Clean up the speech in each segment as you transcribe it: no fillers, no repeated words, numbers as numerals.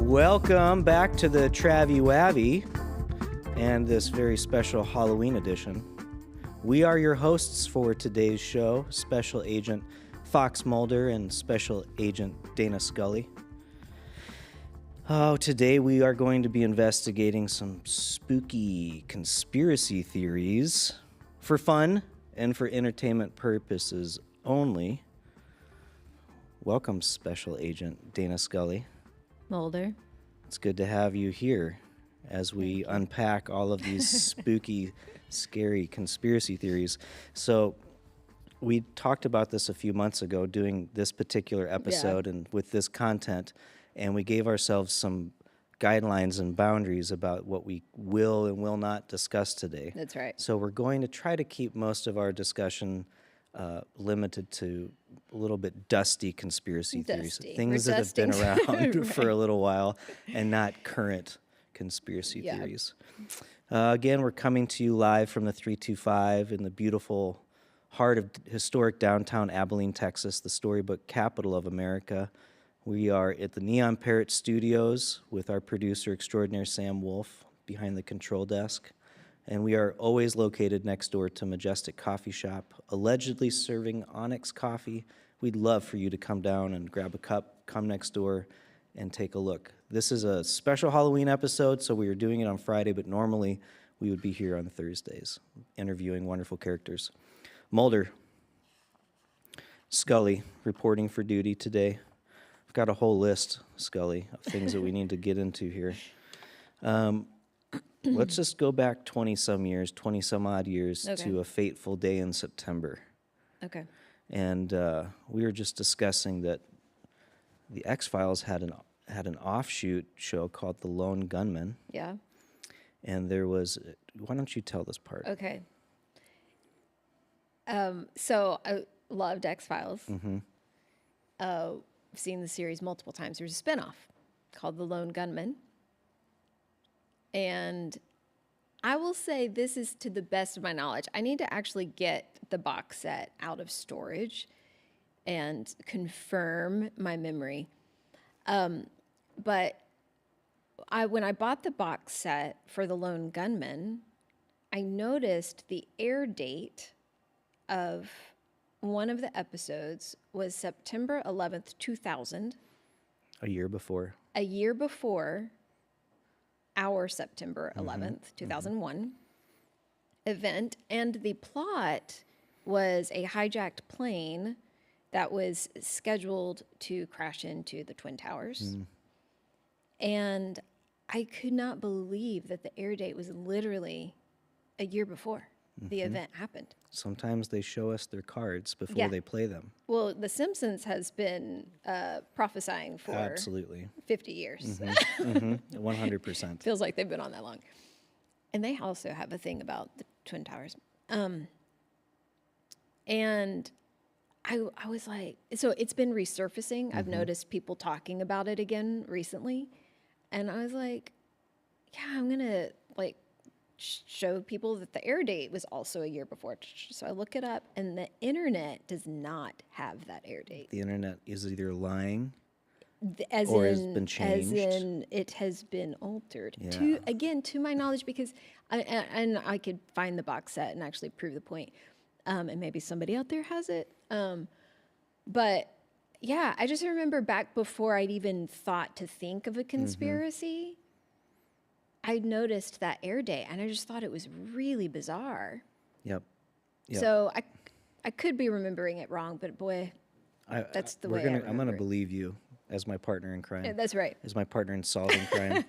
Welcome back to the Travi Wavi and this very special Halloween edition. We are your hosts for today's show, Special Agent Fox Mulder and Special Agent Dana Scully. Oh, today we are going to be investigating some spooky conspiracy theories for fun and for entertainment purposes only. Welcome, Special Agent Dana Scully. Mulder. It's good to have you here as we unpack all of these spooky, scary conspiracy theories. So we talked about this a few months ago doing this particular episode and with this content, and we gave ourselves some guidelines and boundaries about what we will and will not discuss today. That's right. So we're going to try to keep most of our discussion limited to a little bit dusty conspiracy theories, things that have been around for a little while and not current conspiracy theories. Again, we're coming to you live from the 325 in the beautiful heart of historic downtown Abilene, Texas, the storybook capital of America. We are at the Neon Parrot Studios with our producer extraordinaire, Sam Wolf, behind the control desk. And we are always located next door to Majestic Coffee Shop, allegedly serving Onyx coffee. We'd love for you to come down and grab a cup, come next door, and take a look. This is a special Halloween episode, so we are doing it on Friday, but normally we would be here on Thursdays, interviewing wonderful characters. Mulder, Scully, reporting for duty today. I've got a whole list, Scully, of things that we need to get into here. Let's just go back 20-some years, 20-some-odd years to a fateful day in September. Okay. And we were just discussing that the X-Files had an offshoot show called The Lone Gunman. Yeah. And there was, why don't you tell this part? Okay. So I loved X-Files. Mm-hmm. I've seen the series multiple times. There's a spinoff called The Lone Gunman. And I will say this is to the best of my knowledge. I need to actually get the box set out of storage and confirm my memory. But when I bought the box set for The Lone Gunman, I noticed the air date of one of the episodes was September 11th, 2000. A year before. A year before our September 11th, 2001 event. And the plot was a hijacked plane that was scheduled to crash into the Twin Towers. And I could not believe that the air date was literally a year before the event happened. Sometimes they show us their cards before they play them. Well, The Simpsons has been prophesying for Absolutely 50 years. 100%. Feels like they've been on that long. And they also have a thing about the Twin Towers. And I was like, so it's been resurfacing. I've noticed people talking about it again recently. And I was like, yeah, I'm going to like show people that the air date was also a year before. So I look it up, and the internet does not have that air date. The internet is either lying has been changed. As in, it has been altered. Yeah. To my knowledge, because I could find the box set and actually prove the point. And maybe somebody out there has it. But yeah, I just remember back before I'd even thought to think of a conspiracy, I noticed that air date, and I just thought it was really bizarre. Yep. So I could be remembering it wrong, but boy, that's the way I'm going to believe you as my partner in crime. Yeah, that's right. As my partner in solving crime.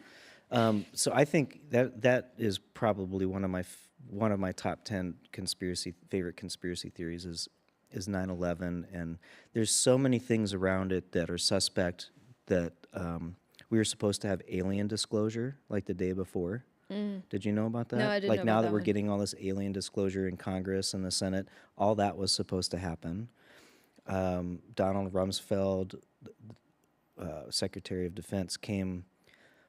So I think that is probably one of my top 10 favorite conspiracy theories is 9/11, and there's so many things around it that are suspect that we were supposed to have alien disclosure like the day before. Did you know about that? No, I didn't like know now about that that we're one. getting all this alien disclosure in Congress and the Senate, all that was supposed to happen. Donald Rumsfeld, Secretary of Defense, came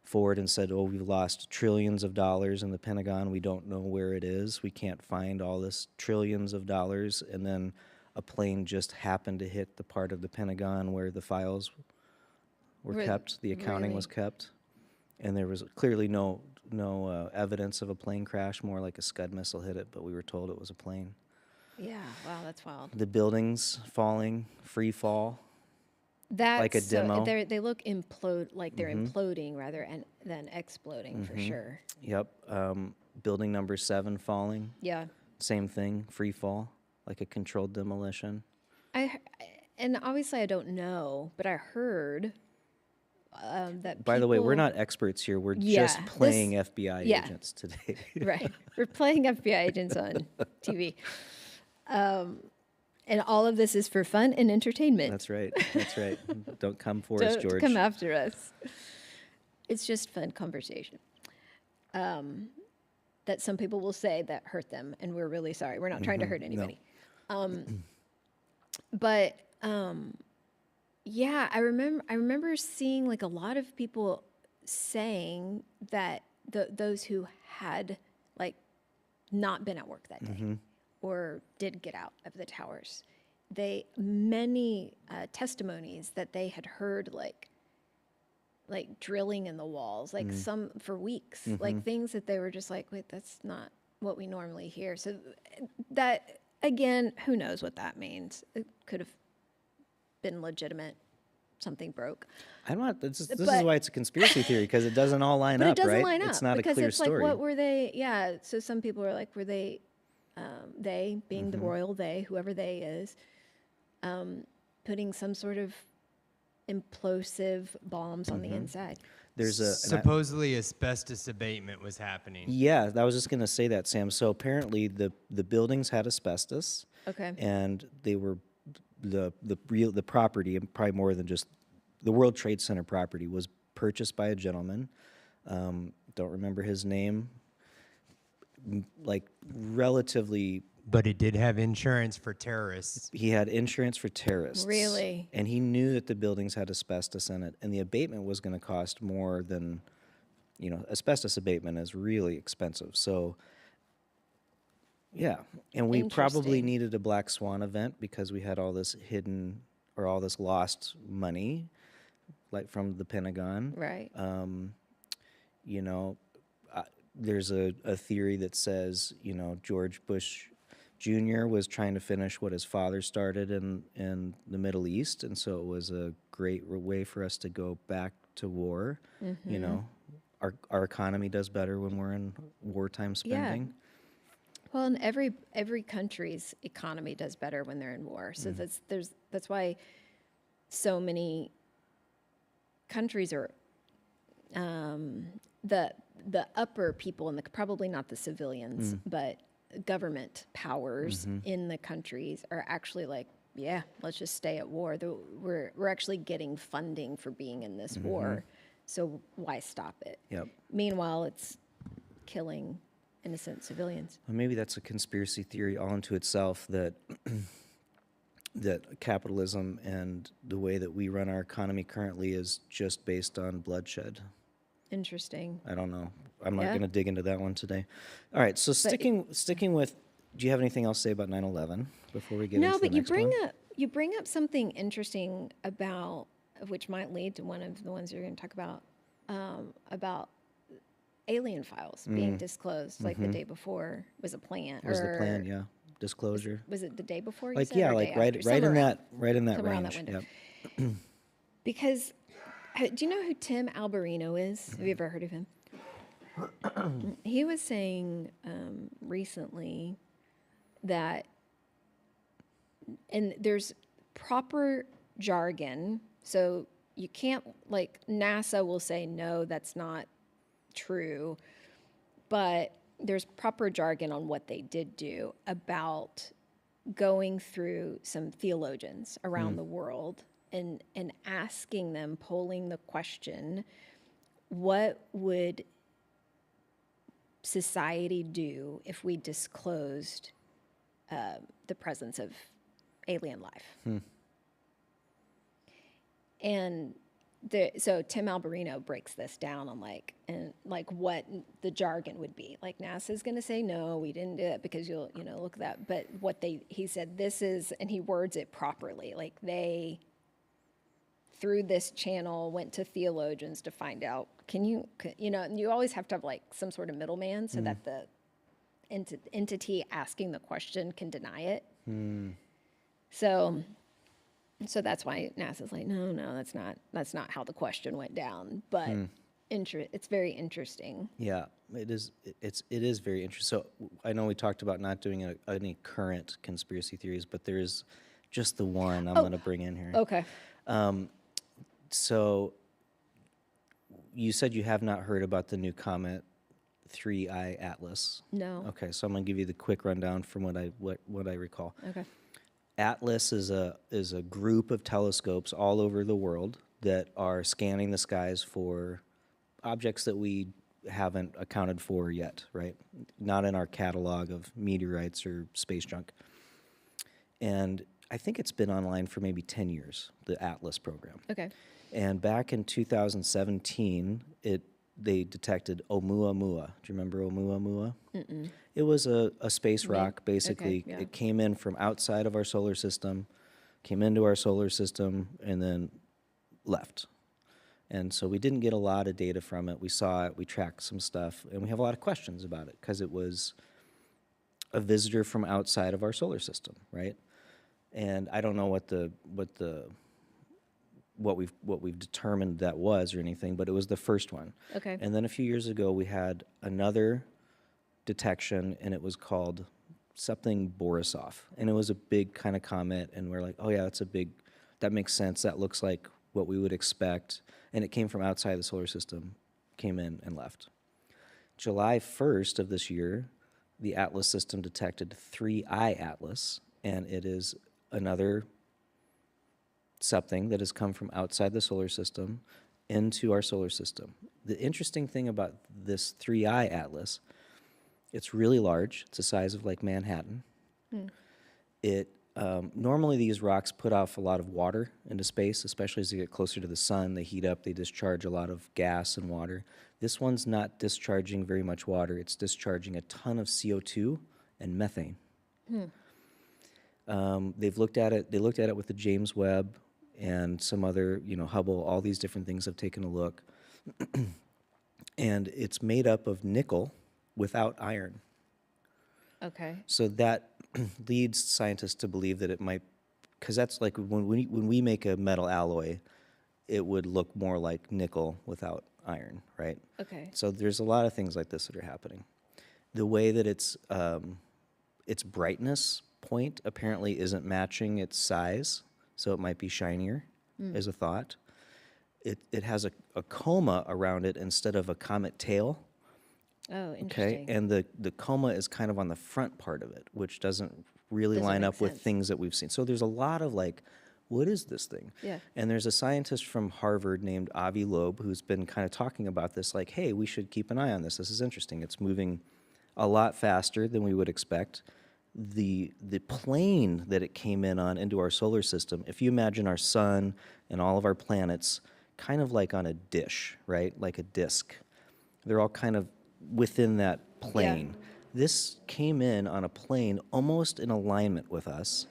forward and said, oh, we've lost trillions of dollars in the Pentagon. We don't know where it is. We can't find all this trillions of dollars. And then a plane just happened to hit the part of the Pentagon where the files were kept, the accounting was kept. And there was clearly no evidence of a plane crash, more like a Scud missile hit it, but we were told it was a plane. Yeah, wow, that's wild. The buildings falling, free fall, That's like a demo. They look like they're imploding rather than exploding for sure. Yep. Building number 7 falling. Yeah. Same thing, free fall, like a controlled demolition. And obviously I don't know, but I heard that. By the way, we're not experts here. We're just playing FBI yeah. agents today. Right. We're playing FBI agents on TV. And all of this is for fun and entertainment. That's right. That's right. Don't come for us, George. Don't come after us. It's just fun conversation. That some people will say that hurt them, and we're really sorry. We're not trying to hurt anybody. No. But yeah, I remember seeing like a lot of people saying that those who had like not been at work that day or did get out of the towers, many testimonies that they had heard like drilling in the walls, like some for weeks, like things that they were just like, wait, that's not what we normally hear. So that, again, who knows what that means? It could have been legitimate. Something broke. This is why it's a conspiracy theory, because it doesn't all line up, right? It doesn't line up. It's not because a clear it's story. Like, what were they? Yeah. So some people are like, were they being the royal they, whoever they is, putting some sort of implosive bombs on the inside? There's supposedly asbestos abatement was happening. Yeah, I was just going to say that, Sam. So apparently the buildings had asbestos. Okay. And they were the property, and probably more than just the World Trade Center property, was purchased by a gentleman. Don't remember his name. Like relatively. But he did have insurance for terrorists. He had insurance for terrorists. Really? And he knew that the buildings had asbestos in it, and the abatement was going to cost more than, asbestos abatement is really expensive. So, yeah. And we probably needed a black swan event because we had all this hidden or all this lost money, like from the Pentagon. Right. There's a theory that says, George Bush Jr. was trying to finish what his father started in the Middle East, and so it was a great way for us to go back to war. Our economy does better when we're in wartime spending. Yeah. Well, and every country's economy does better when they're in war. So that's why so many countries are the upper people and probably not the civilians, but government powers in the countries are actually like, yeah, let's just stay at war. We're actually getting funding for being in this war, so why stop it? Yep. Meanwhile, it's killing innocent civilians. Well, maybe that's a conspiracy theory all unto itself, that that capitalism and the way that we run our economy currently is just based on bloodshed. Interesting. I don't know. I'm not going to dig into that one today. All right, so sticking with, do you have anything else to say about 9/11 before we get into the next one? No, but you bring up something interesting about, which might lead to one of the ones you're going to talk about alien files being disclosed, like the day before was a plan. Was the plan, yeah. Disclosure. Was it the day before? Like, yeah, like right in that range. That Yep. Because, do you know who Tim Alberino is? Have you ever heard of him? He was saying recently that, and there's proper jargon, so you can't, like, NASA will say, no, that's not true, but there's proper jargon on what they did do about going through some theologians around the world and asking them, polling the question, what would society do if we disclosed the presence of alien life? And so Tim Alberino breaks this down on what the jargon would be. Like, NASA's going to say, no, we didn't do it because look at that. But he said this is, and he words it properly, like they through this channel, went to theologians to find out, and you always have to have like some sort of middleman so that the entity asking the question can deny it. So that's why NASA's like, no, that's not how the question went down. But it's very interesting. Yeah, it is. It is very interesting. So I know we talked about not doing any current conspiracy theories, but there is just the one I'm going to bring in here. Okay. So you said you have not heard about the new comet 3I Atlas. No. Okay, so I'm going to give you the quick rundown from what I recall. Okay. Atlas is a group of telescopes all over the world that are scanning the skies for objects that we haven't accounted for yet, right? Not in our catalog of meteorites or space junk. And I think it's been online for maybe 10 years, the Atlas program. Okay. And back in 2017, they detected Oumuamua. Do you remember Oumuamua? Mm-mm. It was a space rock, basically. Okay, yeah. It came in from outside of our solar system, came into our solar system, and then left. And so we didn't get a lot of data from it. We saw it, we tracked some stuff, and we have a lot of questions about it because it was a visitor from outside of our solar system, right? And I don't know what we've determined that was or anything, but it was the first one. Okay. And then a few years ago, we had another detection, and it was called something Borisov, and it was a big kind of comet, and we're like, oh yeah, that makes sense. That looks like what we would expect, and it came from outside the solar system, came in and left. July 1st of this year, the Atlas system detected 3I Atlas, and it is another something that has come from outside the solar system into our solar system. The interesting thing about this 3I Atlas, it's really large. It's the size of like Manhattan. It normally these rocks put off a lot of water into space, especially as they get closer to the sun. They heat up, they discharge a lot of gas and water. This one's not discharging very much water. It's discharging a ton of CO2 and methane. They've looked at it. They looked at it with the James Webb and some other, Hubble. All these different things have taken a look, and it's made up of nickel without iron. Okay. So that leads scientists to believe that it might, because that's like when we make a metal alloy, it would look more like nickel without iron, right? Okay. So there's a lot of things like this that are happening. The way that its brightness point apparently isn't matching its size, so it might be shinier, is a thought. It has a coma around it instead of a comet tail. Oh, interesting. Okay, and the coma is kind of on the front part of it, which doesn't really line make up with sense. things that we've seen. So there's a lot of like, what is this thing? Yeah. And there's a scientist from Harvard named Avi Loeb who's been kind of talking about this, like, hey, we should keep an eye on this. This is interesting. It's moving a lot faster than we would expect. The plane that it came in on into our solar system, if you imagine our sun and all of our planets kind of like on a dish, right? Like a disc. They're all kind of within that plane. Yeah. This came in on a plane almost in alignment with us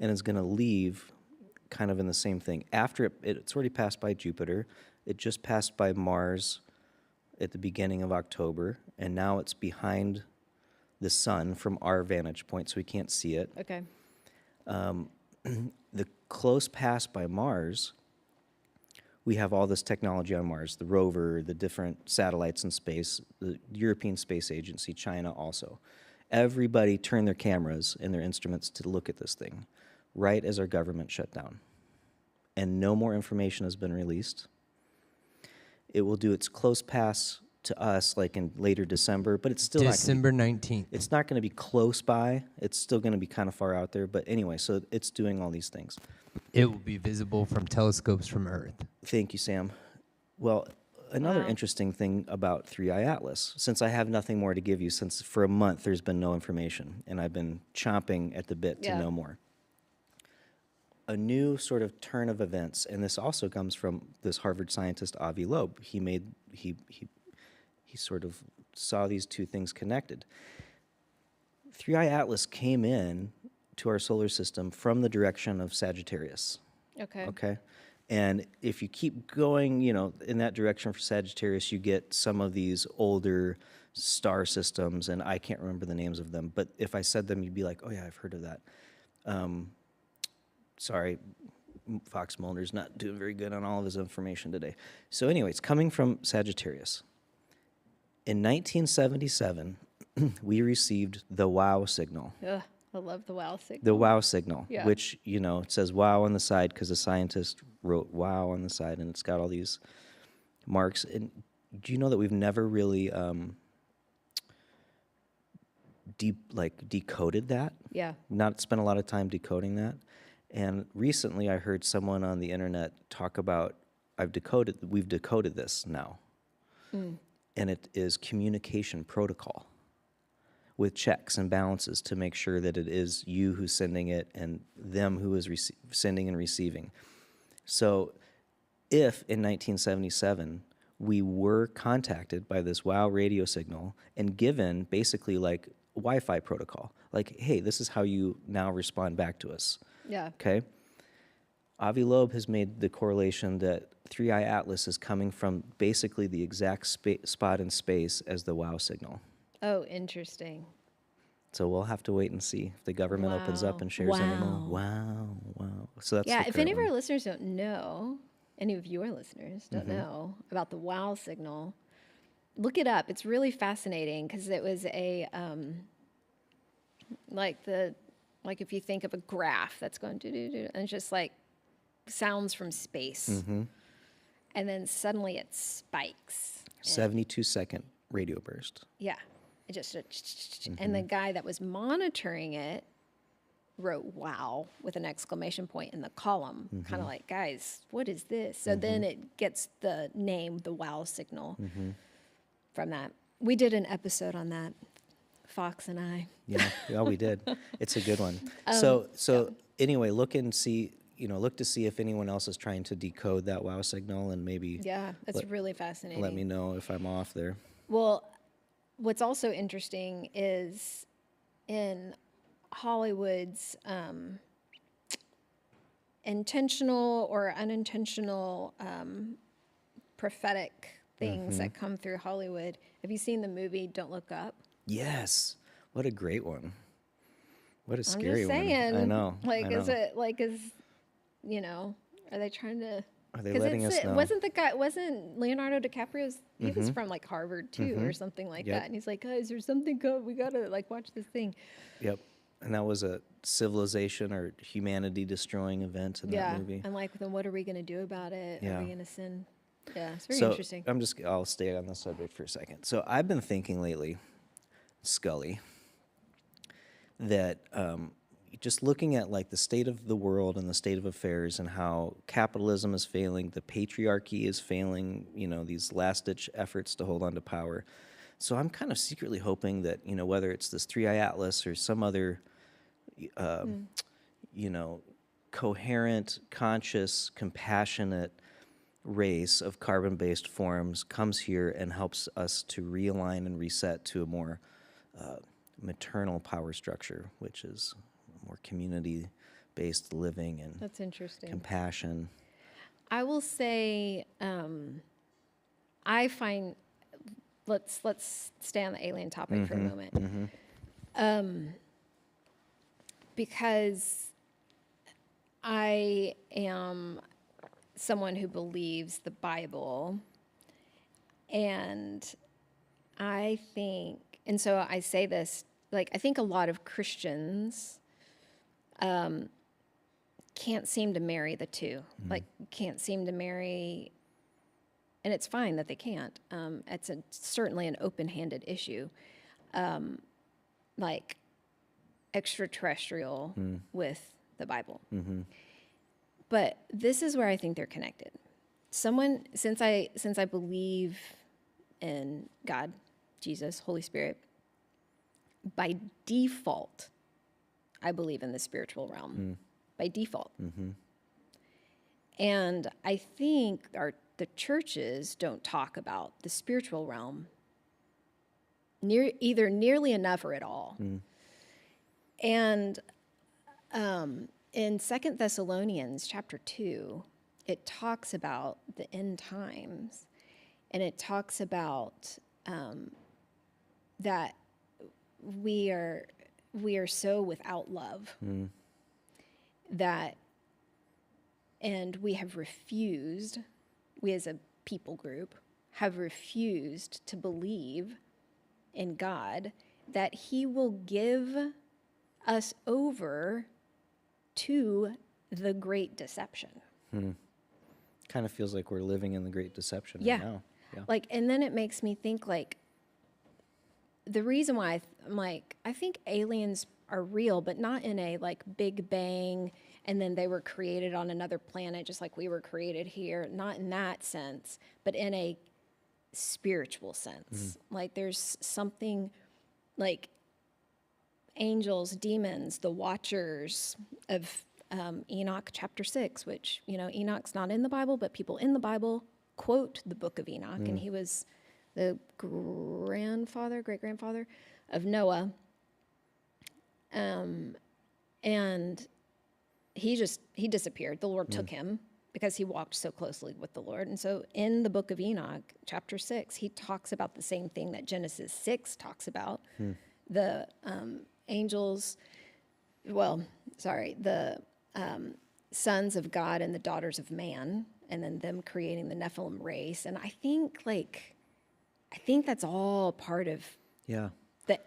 and is going to leave kind of in the same thing. After it's already passed by Jupiter. It just passed by Mars at the beginning of October, and now it's behind the sun from our vantage point, so we can't see it. Okay. The close pass by Mars, we have all this technology on Mars, the rover, the different satellites in space, the European Space Agency, China also. Everybody turned their cameras and their instruments to look at this thing right as our government shut down. And no more information has been released. It will do its close pass to us like in later December, but it's still December 19th. It's not going to be close by. It's still going to be kind of far out there. But anyway, so it's doing all these things. It will be visible from telescopes from Earth. Thank you, Sam. Well, another interesting thing about 3I Atlas, since I have nothing more to give you, since for a month there's been no information, and I've been chomping at the bit to know more. A new sort of turn of events, and this also comes from this Harvard scientist, Avi Loeb. He sort of saw these two things connected. 3I Atlas came in to our solar system from the direction of Sagittarius. Okay. Okay? And if you keep going, in that direction for Sagittarius, you get some of these older star systems, and I can't remember the names of them. But if I said them, you'd be like, oh, yeah, I've heard of that. Sorry, Fox Mulder's not doing very good on all of his information today. So anyways, coming from Sagittarius. In 1977, we received the WOW signal. Ugh, I love the wow signal. The WOW signal, Yeah. which, it says WOW on the side because a scientist wrote WOW on the side, and it's got all these marks. And do you know that we've never really decoded that? Yeah. Not spent a lot of time decoding that. And recently I heard someone on the internet talk about, we've decoded this now. And it is communication protocol with checks and balances to make sure that it is you who's sending it and them who is sending and receiving. So if in 1977 we were contacted by this WOW radio signal and given basically like Wi-Fi protocol, like, hey, this is how you now respond back to us. Yeah. Okay? Avi Loeb has made the correlation that 3i Atlas is coming from basically the exact spot in space as the WOW signal. Oh, interesting. So we'll have to wait and see if the government opens up and shares any more. Wow. So that's Yeah, the if any of current our one. listeners don't know, any of your listeners don't know about the WOW signal, look it up. It's really fascinating because it was a, like if you think of a graph that's going and it's just like sounds from space. And then suddenly it spikes. 72-second radio burst. Yeah. It just, and the guy that was monitoring it wrote wow with an exclamation point in the column, kind of like, guys, what is this? So then it gets the name, the WOW signal from that. We did an episode on that, Fox and I. Yeah, we did. It's a good one. Anyway, look to see if anyone else is trying to decode that WOW signal, and maybe That's really fascinating. let me know if I'm off there. Well, what's also interesting is in Hollywood's intentional or unintentional prophetic things that come through Hollywood. Have you seen the movie Don't Look Up? Yes. What a great one. What a I'm scary just saying, one. I know. Is it are they trying to? Are they letting us know? Wasn't Leonardo DiCaprio's? He was from like Harvard too, or something like that. And he's like, guys, there's something good. We gotta watch this thing. Yep. And that was a civilization or humanity destroying event in that movie. And then what are we gonna do about it? Yeah. Are we gonna send? Yeah, it's very interesting. I'll stay on this subject for a second. So I've been thinking lately, Scully, that just looking at the state of the world and the state of affairs and how capitalism is failing, the patriarchy is failing, these last-ditch efforts to hold on to power. So I'm kind of secretly hoping that, whether it's this 3i Atlas or some other, coherent, conscious, compassionate race of carbon-based forms comes here and helps us to realign and reset to a more maternal power structure, which is more community-based living and That's interesting. compassion. I will say, I find. Let's stay on the alien topic for a moment, because I am someone who believes the Bible, and I think, and so I say this, I think a lot of Christians can't seem to marry the two, can't seem to marry, and it's fine that they can't. It's certainly an open-handed issue, extraterrestrial with the Bible. But this is where I think they're connected. Since I believe in God, Jesus, Holy Spirit, by default, I believe in the spiritual realm. By default. And I think the churches don't talk about the spiritual realm either nearly enough or at all. And in 2 Thessalonians chapter 2, it talks about the end times, and it talks about that we are so without love that, and we have refused, we as a people group have refused to believe in God, that he will give us over to the great deception. Kind of feels like we're living in the great deception Yeah. right now. Yeah. Like, and then it makes me think, like, the reason why I'm like, I think aliens are real, but not in a like Big Bang and then they were created on another planet just like we were created here. Not in that sense, but in a spiritual sense. Like there's something like angels, demons, the watchers of Enoch chapter 6, which, you know, Enoch's not in the Bible, but people in the Bible quote the book of Enoch, and he was the great grandfather of Noah. And he disappeared. The Lord took him because he walked so closely with the Lord. And so in the book of Enoch, chapter 6, he talks about the same thing that Genesis 6 talks about. The angels, the sons of God and the daughters of man, and then them creating the Nephilim race. And I think that's all part of the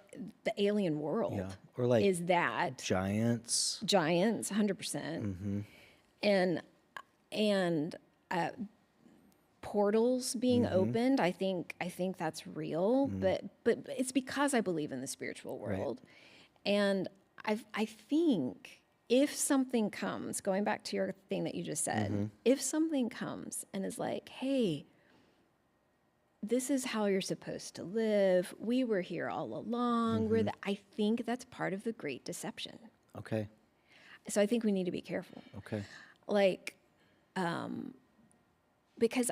alien world. Yeah. Or like is that giants, 100%. And portals being opened. I think that's real, but it's because I believe in the spiritual world. Right. And I think if something comes, going back to your thing that you just said, if something comes and is like, hey, this is how you're supposed to live. We were here all along. I think that's part of the great deception. Okay. So I think we need to be careful. Okay. Like, because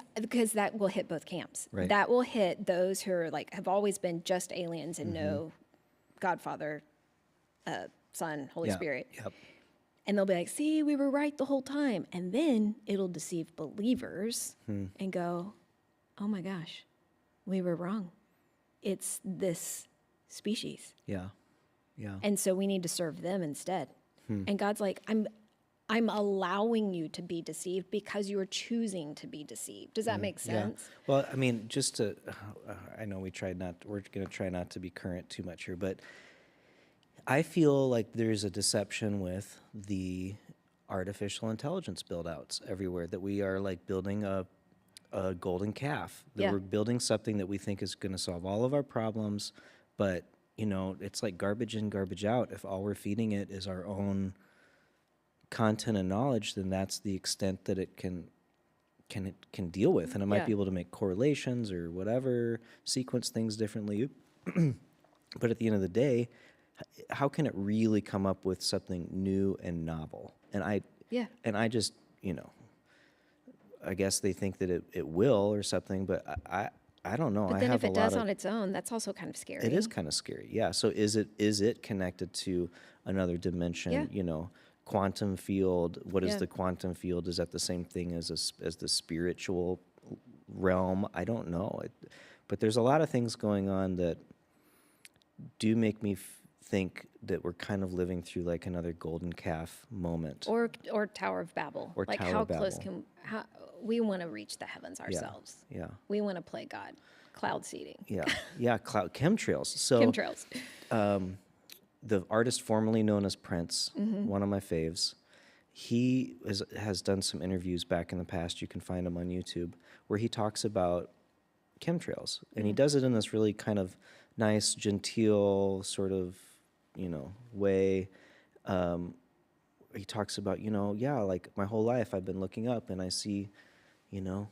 that will hit both camps. Right. That will hit those who are like have always been just aliens and no Godfather, Son, Holy Spirit. Yep. And they'll be like, see, we were right the whole time. And then it'll deceive believers and go, oh my gosh, we were wrong. It's this species. Yeah. Yeah. And so we need to serve them instead. And God's like, I'm allowing you to be deceived because you are choosing to be deceived. Does that make sense? Yeah. Well, I mean, just to, I know we're going to try not to be current too much here, but I feel like there's a deception with the artificial intelligence build-outs everywhere, that we are like building a golden calf, that we're building something that we think is going to solve all of our problems, but, you know, it's like garbage in, garbage out. If all we're feeding it is our own content and knowledge, then that's the extent that it can deal with, and it might be able to make correlations or whatever, sequence things differently. But at the end of the day, how can it really come up with something new and novel? And I just, you know, I guess they think that it will or something, but I don't know. But then if it does on its own, that's also kind of scary. It is kind of scary, yeah. So is it connected to another dimension? Yeah. You know, quantum field. What is the quantum field? Is that the same thing as the spiritual realm? I don't know. But there's a lot of things going on that do make me think that we're kind of living through like another golden calf moment. Or Tower of Babel. Or like Tower how of close Babel. we want to reach the heavens ourselves. Yeah. We want to play God. Cloud seeding. Yeah. Chemtrails. So Chemtrails. The artist formerly known as Prince, one of my faves, he has done some interviews back in the past. You can find him on YouTube, where he talks about chemtrails, and he does it in this really kind of nice, genteel sort of, you know, way. He talks about, you know, like my whole life I've been looking up and I see, you know,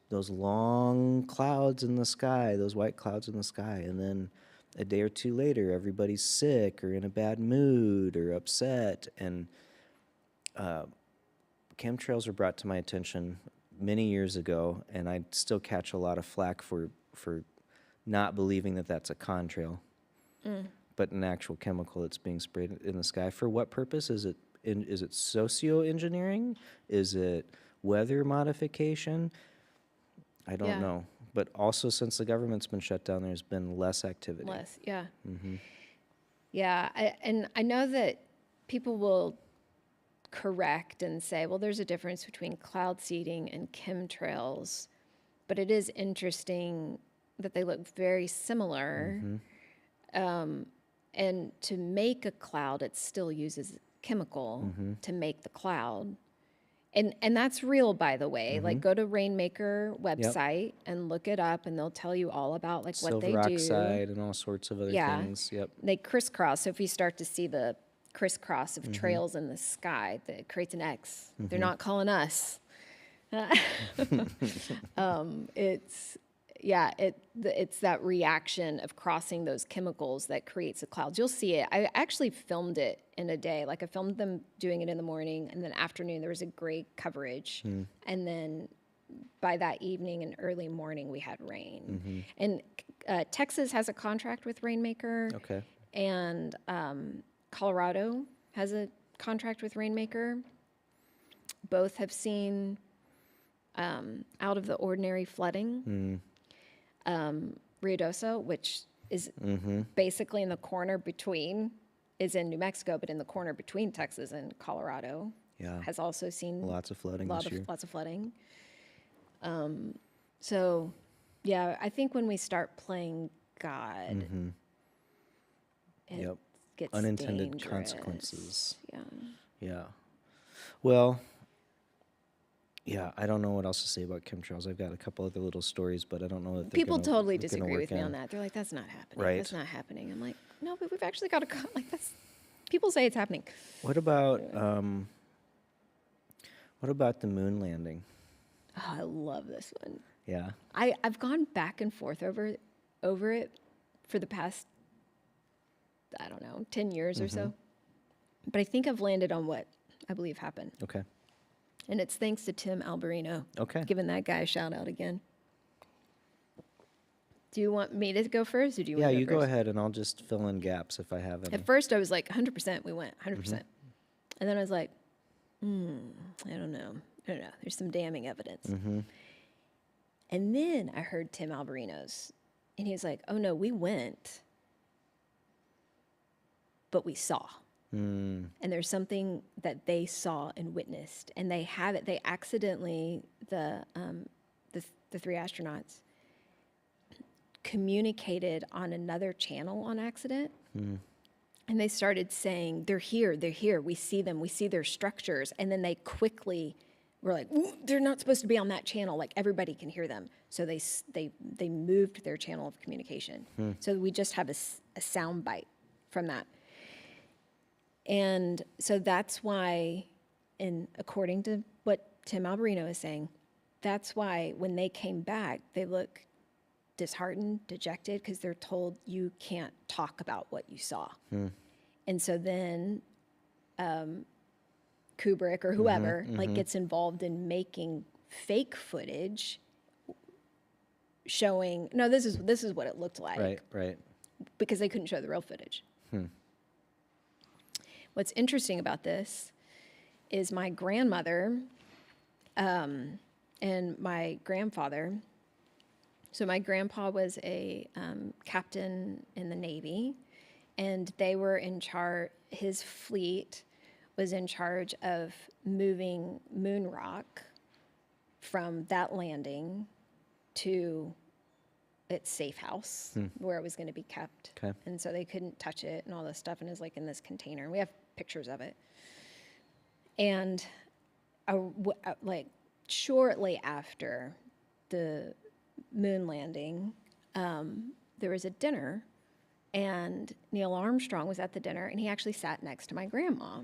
those long clouds in the sky, those white clouds in the sky, and then a day or two later, everybody's sick or in a bad mood or upset. And chemtrails were brought to my attention many years ago, and I still catch a lot of flack for not believing that that's a contrail, but an actual chemical that's being sprayed in the sky. For what purpose? Is it socio-engineering? Is it weather modification, I don't Yeah. know. But also, since the government's been shut down, there's been less activity. Less, yeah. Yeah, and I know that people will correct and say, well, there's a difference between cloud seeding and chemtrails, but it is interesting that they look very similar. And to make a cloud, it still uses chemical to make the cloud. And that's real, by the way. Like, go to Rainmaker website and look it up, and they'll tell you all about like what they Silver do. oxide and all sorts of other things. Yep. They crisscross. So if you start to see the crisscross of trails in the sky, that creates an X. They're not calling us. It's that reaction of crossing those chemicals that creates the clouds. You'll see it. I actually filmed it in a day. Like, I filmed them doing it in the morning, and then afternoon there was a great coverage, and then by that evening and early morning we had rain. And Texas has a contract with Rainmaker. Okay. And Colorado has a contract with Rainmaker. Both have seen out of the ordinary flooding. Ruidoso, which is basically in the corner between, is in New Mexico, but in the corner between Texas and Colorado, has also seen lots of flooding this year. Lots of flooding. So, yeah, I think when we start playing God, it gets unintended dangerous. consequences. Yeah. Yeah. Well, yeah, I don't know what else to say about chemtrails. I've got a couple other little stories, but I don't know if People totally they're gonna disagree work with me in. on that. They're like, that's not happening. Right. That's not happening. I'm like, no, but we've actually got like that's. People say it's happening. What about the moon landing? Oh, I love this one. Yeah. I've gone back and forth over it for the past, I don't know, 10 years or so. But I think I've landed on what I believe happened. Okay. And it's thanks to Tim Alberino. Okay. Giving that guy a shout out again. Do you want me to go first, or do you Yeah, want to you go first? go ahead, and I'll just fill in gaps if I have any. At first, I was like, 100%, we went, 100%. And then I was like, I don't know. There's some damning evidence. And then I heard Tim Alberino's, and he was like, oh, no, we went, but we saw. And there's something that they saw and witnessed, and they have it. They accidentally, the three astronauts, communicated on another channel on accident. And they started saying, they're here, we see them, we see their structures. And then they quickly were like, they're not supposed to be on that channel, like everybody can hear them. So they moved their channel of communication. So we just have a sound bite from that. And so that's why, and according to what Tim Alberino is saying, that's why when they came back, they look disheartened, dejected, because they're told you can't talk about what you saw. And so then Kubrick or whoever like gets involved in making fake footage showing, no, this is what it looked like. Right. Because they couldn't show the real footage. What's interesting about this is my grandmother and my grandfather. So my grandpa was a captain in the Navy, and they were in charge, his fleet was in charge of moving moon rock from that landing to its safe house where it was going to be kept. Okay. And so they couldn't touch it and all this stuff, and it was like in this container. And we have pictures of it. And like shortly after the moon landing, there was a dinner, and Neil Armstrong was at the dinner, and he actually sat next to my grandma.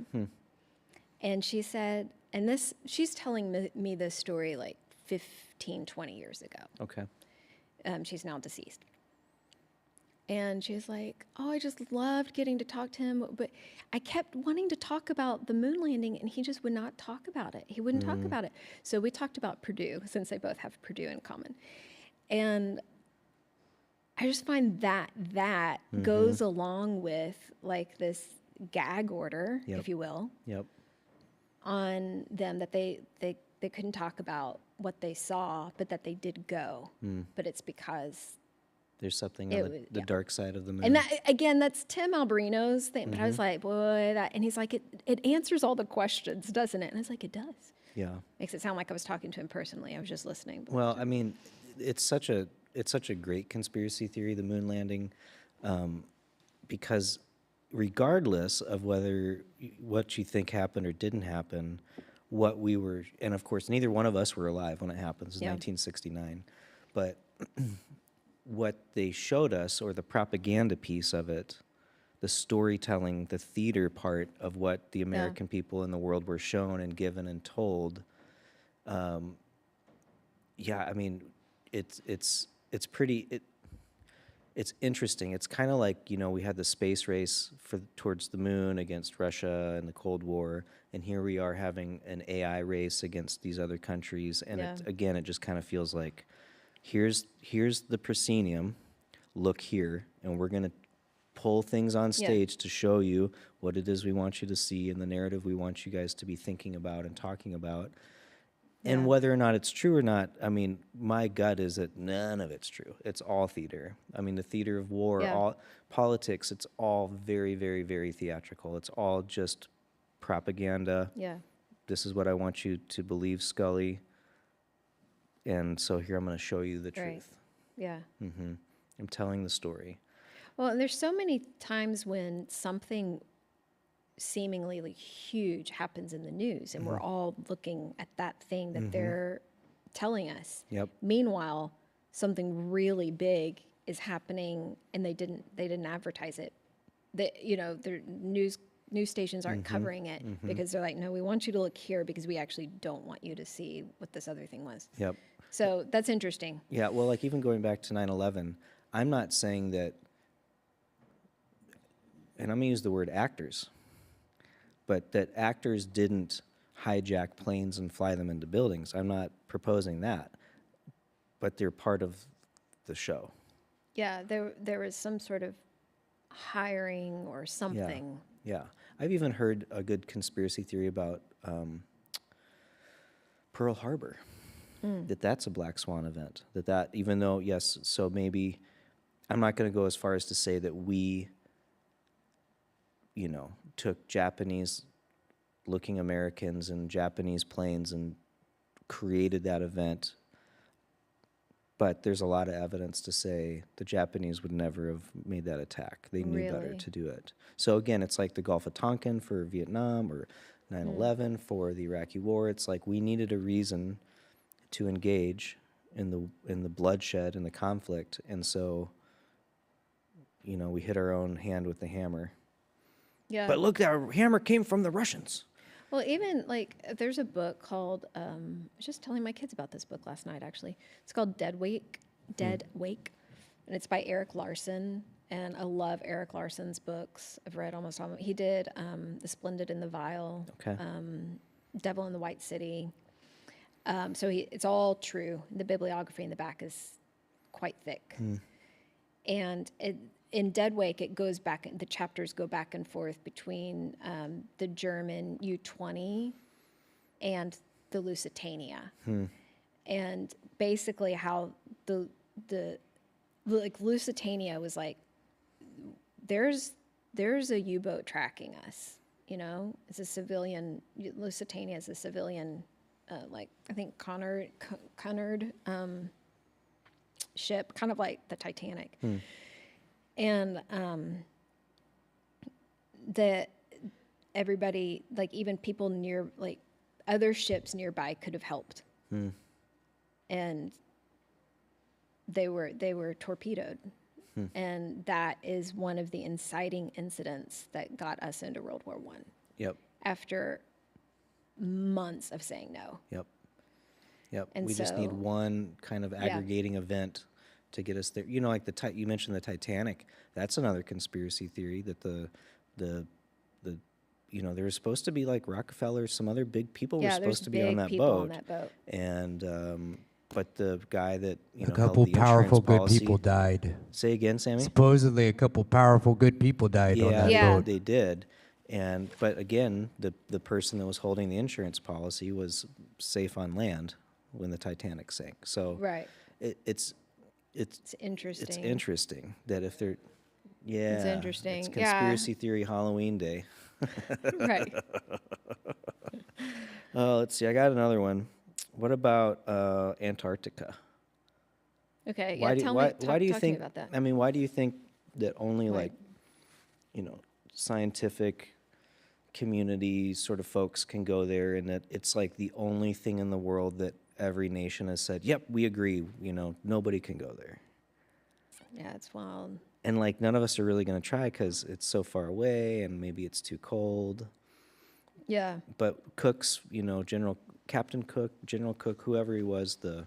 And she said, and she's telling me this story like 15, 20 years ago. Okay. She's now deceased. And she was like, oh, I just loved getting to talk to him, but I kept wanting to talk about the moon landing, and he just would not talk about it. He wouldn't talk about it. So we talked about Purdue, since they both have Purdue in common. And I just find that goes along with like this gag order, if you will, Yep. on them, that they they couldn't talk about what they saw, but that they did go. But it's because there's something on the dark side of the moon. And that, again, that's Tim Alberino's thing. But I was like, boy, and he's like, it answers all the questions, doesn't it? And I was like, it does. Yeah. Makes it sound like I was talking to him personally. I was just listening. But well, I mean, it's such a great conspiracy theory, the moon landing, because regardless of what you think happened or didn't happen, what we were, and of course, neither one of us were alive when it happened. This is 1969. But what they showed us, or the propaganda piece of it, the storytelling, the theater part of what the American people in the world were shown and given and told, I mean, it's pretty, it's interesting. It's kind of like, we had the space race towards the moon against Russia and the Cold War, and here we are having an AI race against these other countries, and it just kind of feels like, here's the proscenium, look here, and we're going to pull things on stage to show you what it is we want you to see and the narrative we want you guys to be thinking about and talking about. And whether or not it's true or not, I mean, my gut is that none of it's true. It's all theater. I mean, the theater of war, all politics, it's all very, very, very theatrical. It's all just propaganda. yeah. This is what I want you to believe, Scully. And so here I'm going to show you the Right. truth. Yeah. I'm telling the story. Well, and there's so many times when something seemingly like huge happens in the news, and we're all looking at that thing that they're telling us. Yep. Meanwhile, something really big is happening, and they didn't advertise it. Their news stations aren't covering it because they're like, no, we want you to look here because we actually don't want you to see what this other thing was. Yep. So that's interesting. Yeah, well, like even going back to 9/11, I'm not saying that, and I'm going to use the word actors, but that actors didn't hijack planes and fly them into buildings. I'm not proposing that, but they're part of the show. Yeah, there was some sort of hiring or something. Yeah. I've even heard a good conspiracy theory about Pearl Harbor, that's a black swan event. That even though, yes, so maybe, I'm not going to go as far as to say that we, took Japanese-looking Americans and Japanese planes and created that event. But there's a lot of evidence to say the Japanese would never have made that attack. They knew better to do it. So again, it's like the Gulf of Tonkin for Vietnam or 9/11 for the Iraqi War. It's like we needed a reason to engage in the bloodshed and the conflict, and so we hit our own hand with the hammer. Yeah. But look, our hammer came from the Russians. Well, even like there's a book called, I was just telling my kids about this book last night, actually. It's called Dead Wake, and it's by Eric Larson. And I love Eric Larson's books. I've read almost all of them. He did The Splendid and the Vile, Devil in the White City. So it's all true. The bibliography in the back is quite thick. And in Dead Wake, it goes back, the chapters go back and forth between the German U-20 and the Lusitania. And basically how the Lusitania was like, there's a U-boat tracking us, it's a civilian, Lusitania is a civilian, I think Cunard ship, kind of like the Titanic. And that everybody, like even people near, like other ships nearby could have helped. And they were torpedoed. And that is one of the inciting incidents that got us into World War I. Yep. After months of saying no. Yep. And we just need one kind of aggregating event to get us there. Like you mentioned the Titanic. That's another conspiracy theory that the there was supposed to be like Rockefeller, some other big people were supposed to be on that boat. And but the guy that a couple held the powerful good policy, people died. Say again, Sammy. Supposedly, a couple powerful good people died on that boat. They did. But again, the person that was holding the insurance policy was safe on land when the Titanic sank. So Right. it's interesting. It's interesting that if they're, yeah, It's interesting. it's conspiracy theory Halloween day. Right. Let's see. I got another one. What about Antarctica? Okay. Why Yeah. do Tell why me. why do you talk think? to me about that. I mean, why do you think that only Right. scientific community sort of folks can go there, and that it's like the only thing in the world that every nation has said, "Yep, we agree." Nobody can go there. Yeah, it's wild. And like none of us are really going to try because it's so far away and maybe it's too cold. Yeah. But Cook's, Captain Cook, General Cook, whoever he was, the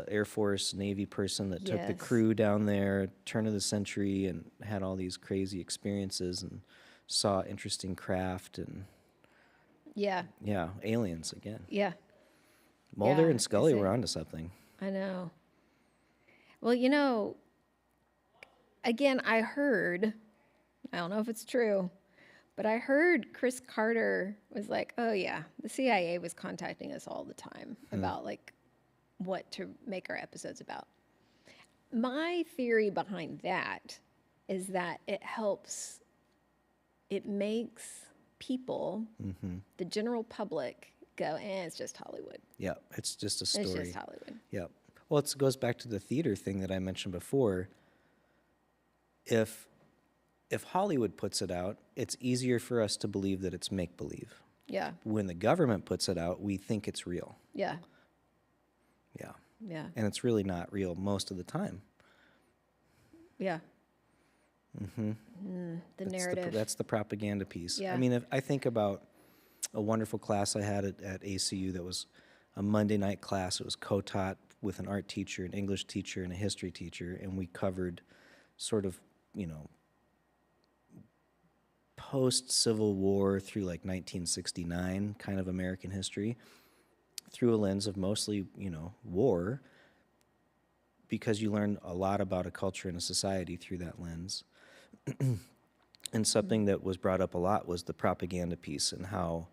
Air Force, Navy person that took the Yes. crew down there, turn of the century, and had all these crazy experiences and saw interesting craft and, Yeah. yeah, aliens again. Yeah. Mulder Yeah, and Scully I were see. onto something. I know. Well, again, I don't know if it's true, but I heard Chris Carter was like, oh, yeah, the CIA was contacting us all the time about like what to make our episodes about. My theory behind that is that it makes people, the general public, go, it's just Hollywood. Yeah, it's just a It's story. just Hollywood. Yeah. Well, it goes back to the theater thing that I mentioned before. If Hollywood puts it out, it's easier for us to believe that it's make-believe. Yeah. When the government puts it out, we think it's real. Yeah. Yeah. Yeah. And it's really not real most of the time. Yeah. The narrative. That's the propaganda piece. Yeah. I mean, if I think about a wonderful class I had at ACU that was a Monday night class. It was co-taught with an art teacher, an English teacher, and a history teacher, and we covered sort of, post-Civil War through like 1969 kind of American history through a lens of mostly, war, because you learn a lot about a culture and a society through that lens. And something that was brought up a lot was the propaganda piece and how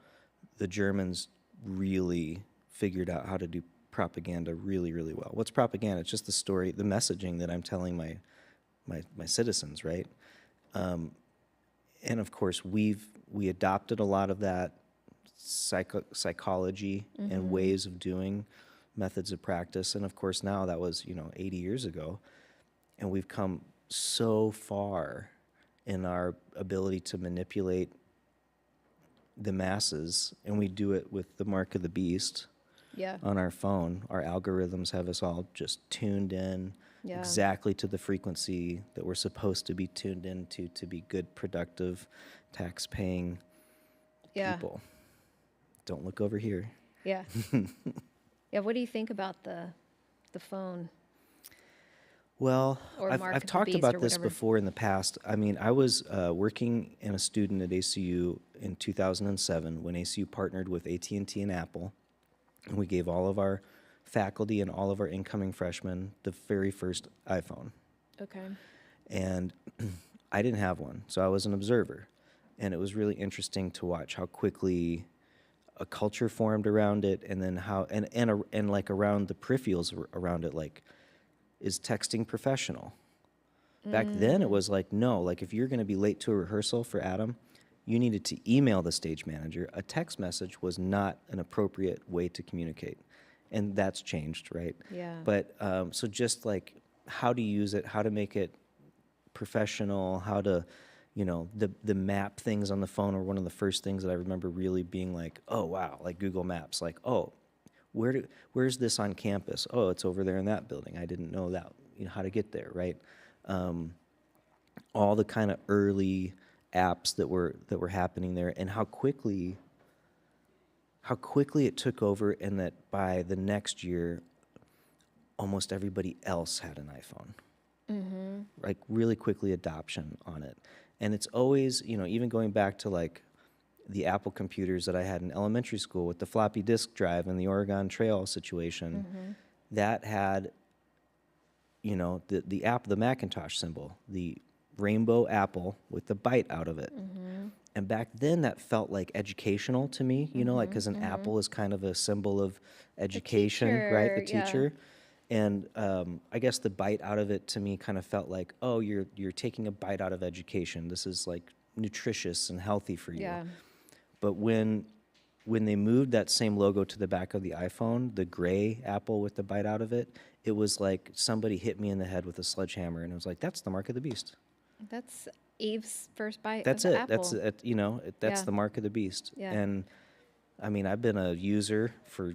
the Germans really figured out how to do propaganda really, really well. What's propaganda? It's just the story, the messaging that I'm telling my citizens, right? And of course, we adopted a lot of that psychology and ways of doing, methods of practice. And of course, now that was 80 years ago, and we've come so far in our ability to manipulate the masses, and we do it with the mark of the beast Yeah. on our phone. Our algorithms have us all just tuned in Yeah. exactly to the frequency that we're supposed to be tuned into to be good, productive, tax-paying Yeah. people. Don't look over here. Yeah. Yeah. What do you think about the phone? Well, Or Mark I've the talked Beast about or this whatever. before in the past. I mean, I was working and a student at ACU in 2007 when ACU partnered with AT&T and Apple, and we gave all of our faculty and all of our incoming freshmen the very first iPhone. Okay. And I didn't have one, so I was an observer. And it was really interesting to watch how quickly a culture formed around it, and then how and like around the peripherals around it, like, is texting professional? Back then it was like, no, like if you're going to be late to a rehearsal for Adam, you needed to email the stage manager. A text message was not an appropriate way to communicate. And that's changed, right? Yeah. But so just like how to use it, how to make it professional, how to, the map things on the phone are one of the first things that I remember really being like, oh, wow, like Google Maps, like, oh, where's this on campus? Oh, it's over there in that building. I didn't know that, how to get there, right? All the kind of early apps that were happening there, and how quickly it took over, and that by the next year, almost everybody else had an iPhone. Like really quickly adoption on it. And it's always, even going back to like the Apple computers that I had in elementary school with the floppy disk drive and the Oregon Trail situation, that had, the Macintosh symbol, the rainbow apple with the bite out of it. And back then that felt like educational to me, you know, like because an apple is kind of a symbol of education, right? The yeah. teacher. And I guess the bite out of it to me kind of felt like, oh, you're taking a bite out of education. This is like nutritious and healthy for you. Yeah. But when they moved that same logo to the back of the iPhone, the gray apple with the bite out of it, it was like somebody hit me in the head with a sledgehammer, and it was like, that's the mark of the beast. That's Eve's first bite That's of the it. apple. That's it. You know, that's Yeah. the mark of the beast. Yeah. And I mean, I've been a user for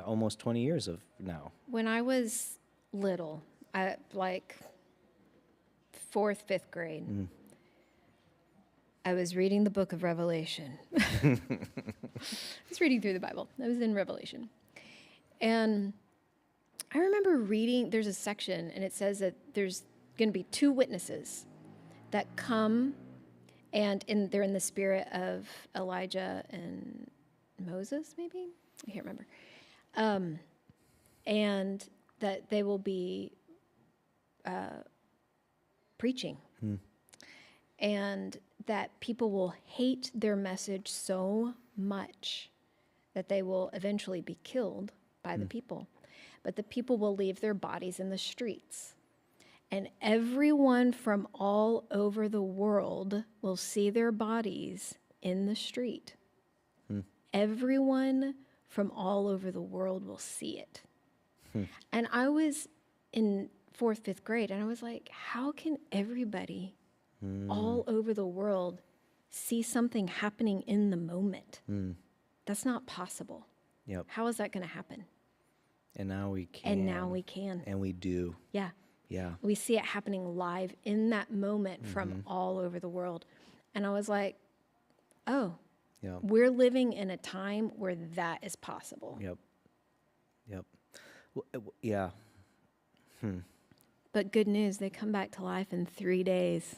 almost 20 years of now. When I was little, like 4th, 5th grade, I was reading the book of Revelation. I was reading through the Bible. I was in Revelation. And I remember reading, there's a section, and it says that there's going to be 2 witnesses that come, and they're in the spirit of Elijah and Moses, maybe? I can't remember. And that they will be preaching. And that people will hate their message so much that they will eventually be killed by the people. But the people will leave their bodies in the streets. And everyone from all over the world will see their bodies in the street. Everyone from all over the world will see it. And I was in 4th, 5th grade, and I was like, how can everybody all over the world see something happening in the moment? That's not possible. Yep. How is that going to happen? And now we can. And now we can. And we do. Yeah. Yeah. We see it happening live in that moment from all over the world. And I was like, oh, Yeah. we're living in a time where that is possible. Yep. Yep. Yeah. But good news, they come back to life in 3 days.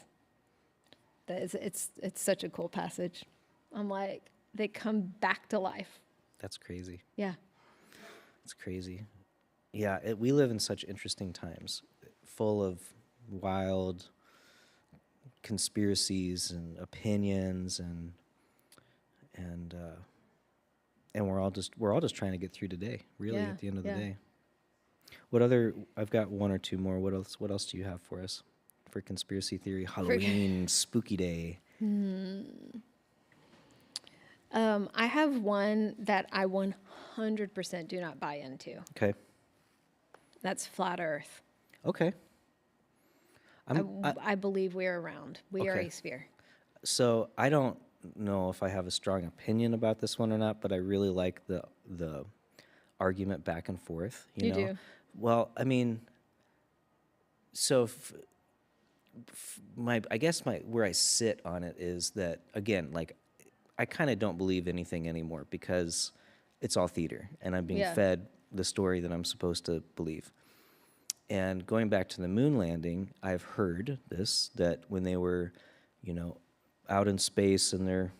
It's such a cool passage. I'm like, they come back to life. That's crazy. Yeah. It's crazy. Yeah, we live in such interesting times, full of wild conspiracies and opinions, and we're all just trying to get through today. Really, Yeah, at the end of yeah. the day. What other? I've got 1 or 2 more. What else do you have for us for conspiracy theory? Halloween, spooky day. I have one that I 100% do not buy into. Okay. That's flat Earth. Okay. I believe we're around. We are Okay. a sphere. So I don't know if I have a strong opinion about this one or not, but I really like the argument back and forth. You know? do? Well, I mean, so I guess where I sit on it is that, again, like, I kind of don't believe anything anymore because it's all theater, and I'm being Yeah. fed the story that I'm supposed to believe. And going back to the moon landing, I've heard that when they were, out in space in their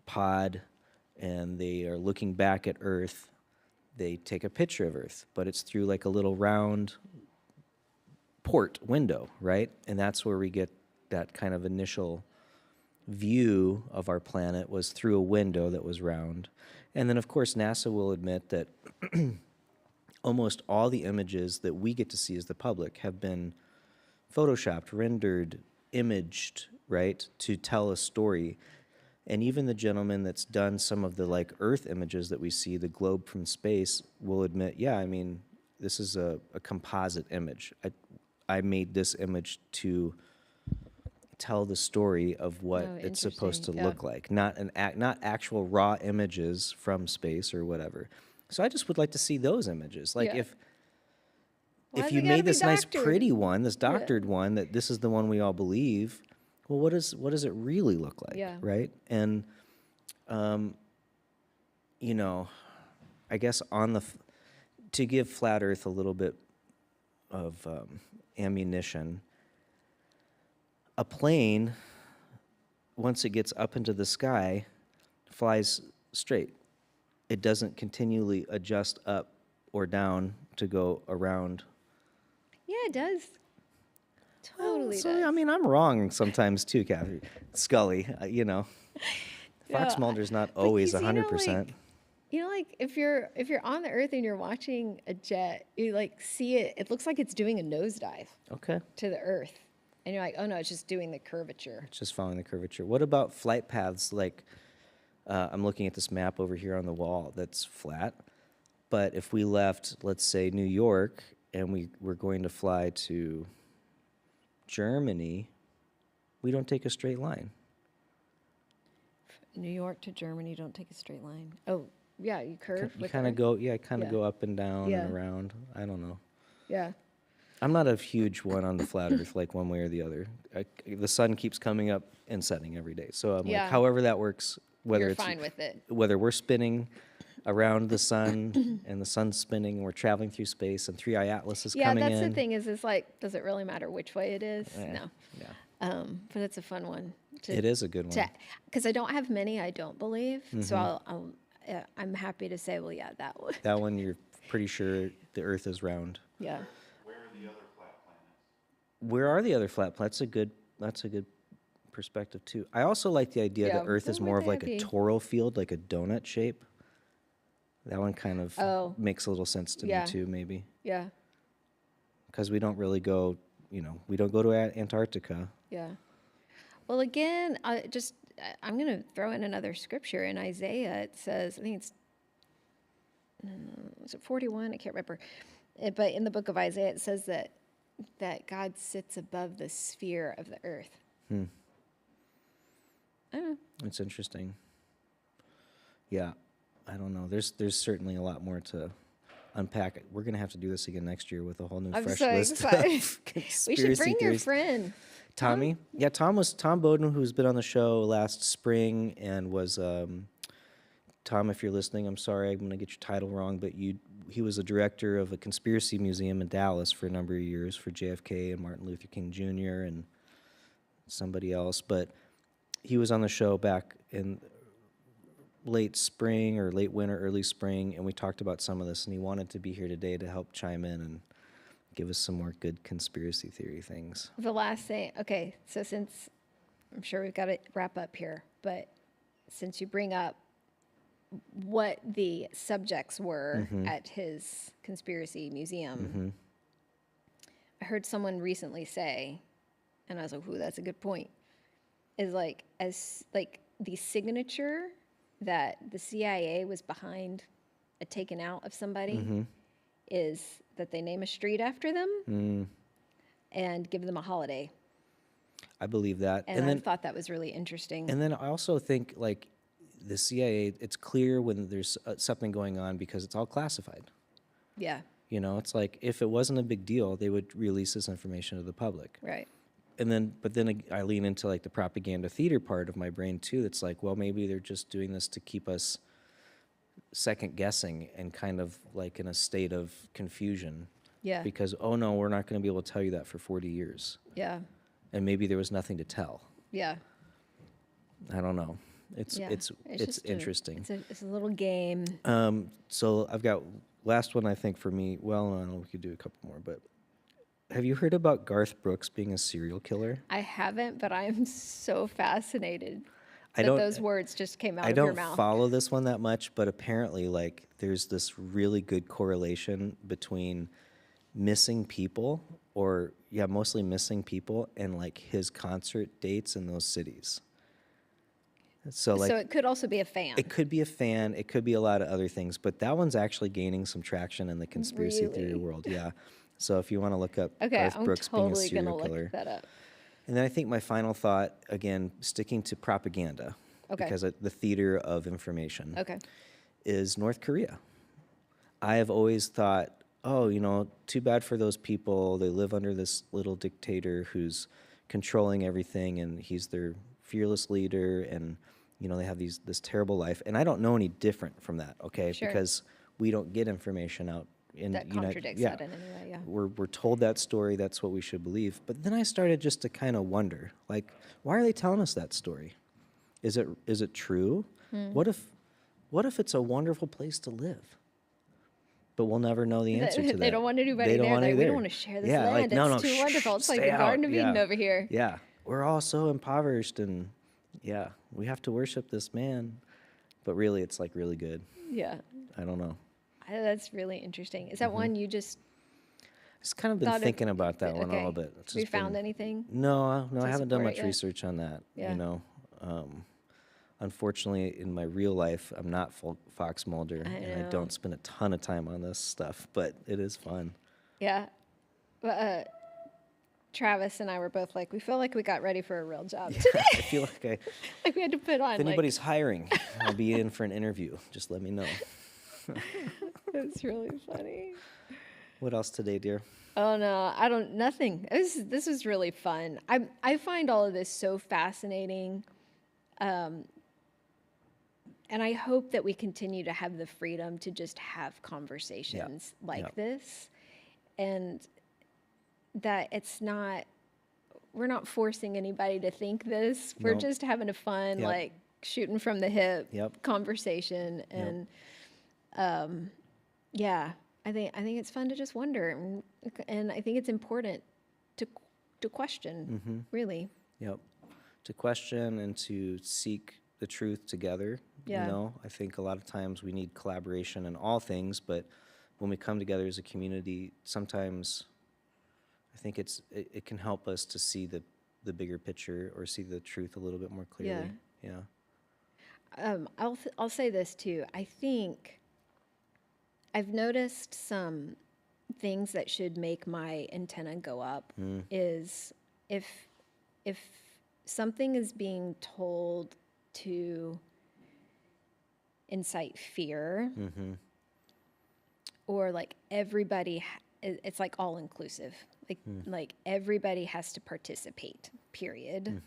pod and they are looking back at Earth, they take a picture of Earth, but it's through like a little round port window, right? And that's where we get that kind of initial view of our planet, was through a window that was round. And then, of course, NASA will admit that almost all the images that we get to see as the public have been photoshopped, rendered, imaged, right, to tell a story. And even the gentleman that's done some of the like Earth images that we see, the globe from space, will admit, yeah, I mean, this is a composite image. I made this image to tell the story of what it's supposed to interesting. look like, not actual raw images from space or whatever. So I just would like to see those images. Like Yeah. if Why has you it gotta made be this nice doctored? pretty one, this doctored one, that this is the one we all believe, well, what does it really look like? Yeah. Right? And I guess to give Flat Earth a little bit of ammunition, a plane, once it gets up into the sky, flies straight. It doesn't continually adjust up or down to go around. Yeah, it does. Totally So, does. I mean, I'm wrong sometimes too, Kathy. Scully, you know. Fox Yeah, Mulder's not but always 'cause, 100%. like if you're on the Earth and you're watching a jet, you like see it. It looks like it's doing a nosedive Okay. to the Earth, and you're like, oh no, it's just doing the curvature. It's just following the curvature. What about flight paths? Like, I'm looking at this map over here on the wall that's flat. But if we left, let's say, New York, and we were going to fly to Germany, we don't take a straight line. New York to Germany, don't take a straight line. Oh yeah, you curve. You with kind of Earth? go, Yeah. go up and down Yeah. and around. I don't know. Yeah. I'm not a huge one on the flat Earth, like one way or the other. The sun keeps coming up and setting every day, so I'm Yeah. like, however that works, whether You're it's fine with it. whether we're spinning around the sun and the sun's spinning, and we're traveling through space, and 3i Atlas is Yeah, coming that's in. the thing is like, does it really matter which way it is? No. Yeah, But it's a fun one. it is a good one. Because I don't have many, I don't believe. So Mm-hmm. I'm happy to say, well, yeah, that one. That one, you're pretty sure the Earth is round. Yeah. Where are the other flat planets? Where are the other flat planets? That's a good perspective too. I also like the idea Yeah, that Earth is where more would of like they a be? toroidal field, like a donut shape. That one kind of Oh. makes a little sense to Yeah. me too, maybe. Yeah. Because we don't really go, we don't go to Antarctica. Yeah. Well, again, I'm going to throw in another scripture in Isaiah. It says, I think it's, is it 41? I can't remember. But in the book of Isaiah, it says that God sits above the sphere of the earth. I don't know. It's interesting. Yeah, I don't know. There's certainly a lot more to unpack. We're gonna have to do this again next year with a whole new I'm fresh so list excited. of We conspiracy should bring your theories. friend. Tommy? Yeah, Tom Bowden, who's been on the show last spring and was Tom, if you're listening, I'm sorry, I'm gonna get your title wrong, but he was a director of a conspiracy museum in Dallas for a number of years for JFK and Martin Luther King Jr. and somebody else. But he was on the show back in late spring or late winter, early spring, and we talked about some of this, and he wanted to be here today to help chime in and give us some more good conspiracy theory things. The last thing, okay, so since I'm sure we've got to wrap up here, but since you bring up what the subjects were at his conspiracy museum, I heard someone recently say, and I was like, ooh, that's a good point, is like, as like the signature that the CIA was behind a taken out of somebody is that they name a street after them and give them a holiday. I believe that. And I thought that was really interesting. And then I also think, like, the CIA, it's clear when there's something going on because it's all classified. Yeah, You know, it's like if it wasn't a big deal, they would release this information to the public. right. And then, but then I lean into like the propaganda theater part of my brain too. That's like, well, maybe they're just doing this to keep us second guessing and kind of like in a state of confusion. Yeah, Because, oh no, we're not going to be able to tell you that for 40 years. yeah, And maybe there was nothing to tell. yeah. I don't know. It's Yeah. it's just interesting. It's a little game. So I've got last one I think for me. Well, I don't know, we could do a couple more, but have you heard about Garth Brooks being a serial killer? I haven't, but I am so fascinated I that don't- those words just came out I of your don't mouth. follow this one that much, but apparently, like, there's this really good correlation between missing people, or mostly missing people, and like his concert dates in those cities. So like, So it could also be a fan. it could be a fan, it could be a lot of other things, but that one's actually gaining some traction in the conspiracy theory Really? world. Yeah. So if you want to look up Okay, Garth I'm Brooks being a totally serial gonna killer. look that up. And then I think my final thought, again, sticking to propaganda, Okay. because the theater of information, Okay. is North Korea. I have always thought, oh, too bad for those people. They live under this little dictator who's controlling everything, and he's their fearless leader, and they have this terrible life. And I don't know any different from that, okay? Sure. Because we don't get information out in That contradicts that in any way, yeah. We're told that story, that's what we should believe. But then I started just to kind of wonder, like, why are they telling us that story? Is it true? Hmm. What if it's a wonderful place to live? But we'll never know the answer to that. They don't want anybody They don't there. want Like, you we there. don't want to share this Yeah, land. like, no, It's too wonderful. It's like the stay out. Garden of Eden Yeah. over here. Yeah, we're all so impoverished, and yeah, we have to worship this man. But really, it's like really good. Yeah. I don't know. That's really interesting. Is that one you just Just kind of been thought of- thinking about that one a okay. little bit. It's Have you just found been- anything? No, I haven't done support it much yet? research on that. Yeah. You know, unfortunately, in my real life, I'm not Fox Mulder, and I know. don't spend a ton of time on this stuff. But it is fun. Yeah. But, Travis and I were both like, we feel like we got ready for a real job today. I feel like Like we had to put on. if anybody's hiring, I'll be in for an interview. Just let me know. It's really funny. What else today, dear? Oh no, nothing. This was really fun. I find all of this so fascinating. And I hope that we continue to have the freedom to just have conversations like Yep. this. And that we're not forcing anybody to think this. We're Nope. just having a fun, Yep. like shooting from the hip Yep. conversation. And yeah, I think it's fun to just wonder, and I think it's important to question, really. Yep. To question and to seek the truth together. Yeah. You know, I think a lot of times we need collaboration in all things, but when we come together as a community, sometimes I think it can help us to see the bigger picture or see the truth a little bit more clearly. Yeah. I'll say this too. I think I've noticed some things that should make my antenna go up is if something is being told to incite fear or like everybody it's like all inclusive, like everybody has to participate, period.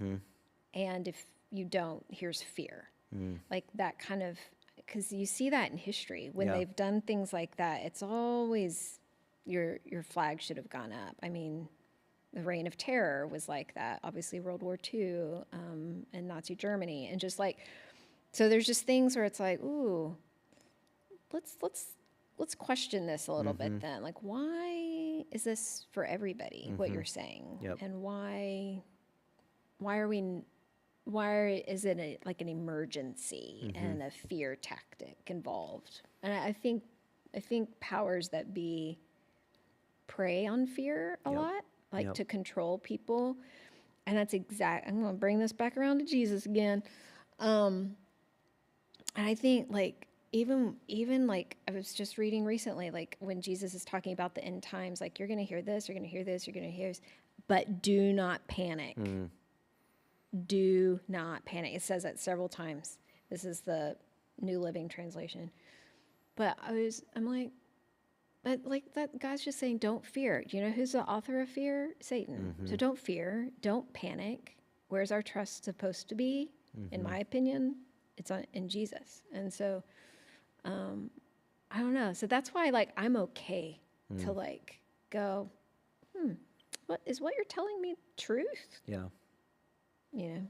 And if you don't, here's fear. Like that kind of, because you see that in history when Yeah. they've done things like that, it's always your flag should have gone up. I mean, the Reign of Terror was like that. Obviously, World War II and Nazi Germany, and just like, so there's just things where it's like, ooh, let's question this a little bit then. Like, why is this for everybody? What you're saying, Yep. and why is it like an emergency and a fear tactic involved? And I think powers that be prey on fear a lot, like to control people. And that's I'm going to bring this back around to Jesus again. And I think like even like I was just reading recently, like when Jesus is talking about the end times, like you're going to hear this, you're going to hear this, you're going to hear this, but do not panic. Do not panic. It says that several times. This is the New Living Translation. But I'm like, but like that guy's just saying, don't fear. Do you know who's the author of fear? Satan. So don't fear. Don't panic. Where's our trust supposed to be? In my opinion, it's in Jesus. And so, I don't know. So that's why, like, I'm okay to like go, what you're telling me truth? Yeah. You know.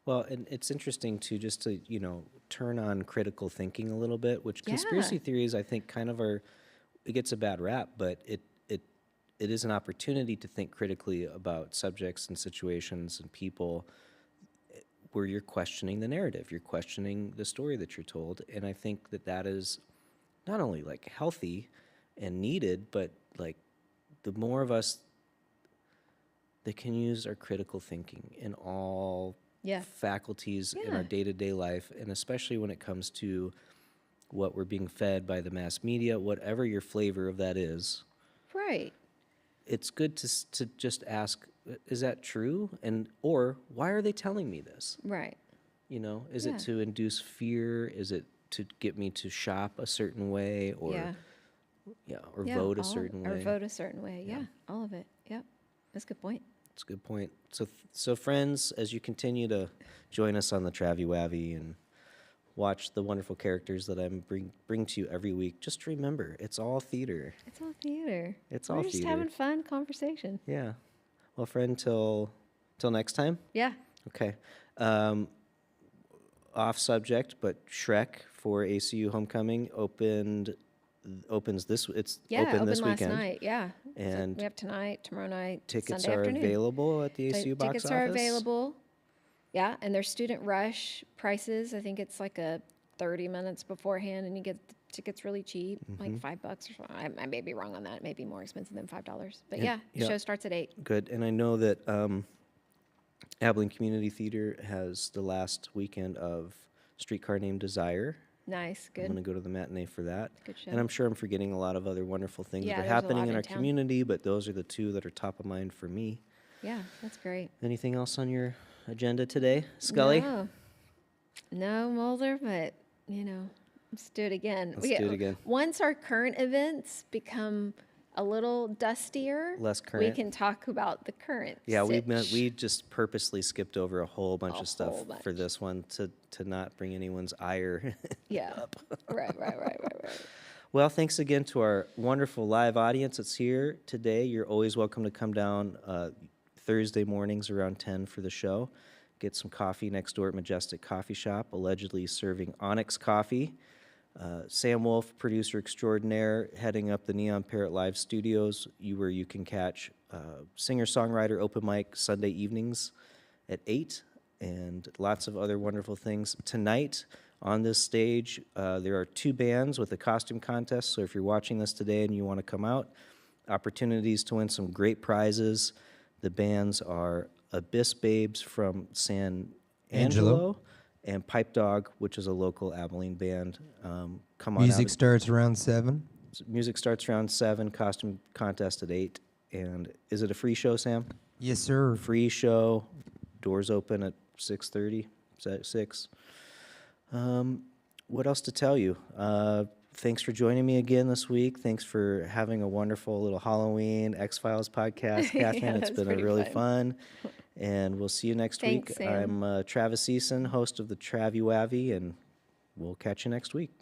Well, and it's interesting to just to, you know, turn on critical thinking a little bit, which conspiracy theories, I think, kind of it gets a bad rap, but it is an opportunity to think critically about subjects and situations and people where you're questioning the narrative, you're questioning the story that you're told. And I think that is not only like healthy and needed, but like the more of us that can use our critical thinking in all faculties in our day-to-day life, and especially when it comes to what we're being fed by the mass media, whatever your flavor of that is. Right. It's good to just ask, is that true? Or why are they telling me this? Right. You know, is it to induce fear? Is it to get me to shop a certain way or vote a certain way? Or vote a certain way. Yeah. All of it. Yep. That's a good point. That's a good point. So friends, as you continue to join us on the Travi Wavi and watch the wonderful characters that I'm bring to you every week, just remember, it's all theater. It's all theater. It's We're all just theater. having fun conversation. Yeah. Well, friend, till next time. Yeah. Okay. Off subject, but Shrek for ACU Homecoming opened opens this. It's Yeah, open this last weekend. night. Yeah. And so we have tonight, tomorrow night, tickets Sunday are afternoon. available at the ACU box office. Tickets are available. Yeah, and there's student rush prices. I think it's like a 30 minutes beforehand, and you get the tickets really cheap, like $5 or something. I may be wrong on that. It may be more expensive than $5. But yeah, the show starts at 8. Good. And I know that Abilene Community Theater has the last weekend of Streetcar Named Desire. Nice, I'm going good. to go to the matinee for that. Good show. And I'm sure I'm forgetting a lot of other wonderful things Yeah, that are there's a happening lot in in our town. community, but those are the two that are top of mind for me. Yeah, that's great. Anything else on your agenda today, Scully? No, Mulder, but, let's do it again. Let's do it again. Once our current events become a little dustier, Less we current. can talk about the current. Yeah, sitch. we just purposely skipped over a whole bunch A of stuff whole bunch. for this one to not bring anyone's ire Yeah. up. Right. Well, thanks again to our wonderful live audience that's here today. You're always welcome to come down Thursday mornings around 10 for the show. Get some coffee next door at Majestic Coffee Shop, allegedly serving Onyx coffee. Sam Wolf, producer extraordinaire, heading up the Neon Parrot Live Studios, where you can catch singer-songwriter open mic Sunday evenings at 8, and lots of other wonderful things. Tonight, on this stage, there are 2 bands with a costume contest, so if you're watching this today and you want to come out, opportunities to win some great prizes. The bands are Abyss Babes from San Angelo and Pipe Dog, which is a local Abilene band. Come on Music out. starts around 7. Music starts around 7, costume contest at 8. And is it a free show, Sam? Yes, sir. Free show, doors open at 6:30, 6. What else to tell you? Thanks for joining me again this week. Thanks for having a wonderful little Halloween X-Files podcast, Catherine. It's that was been pretty really fun. And we'll see you next Thanks, week. Sam. I'm Travis Eason, host of the Travi Wavi, and we'll catch you next week.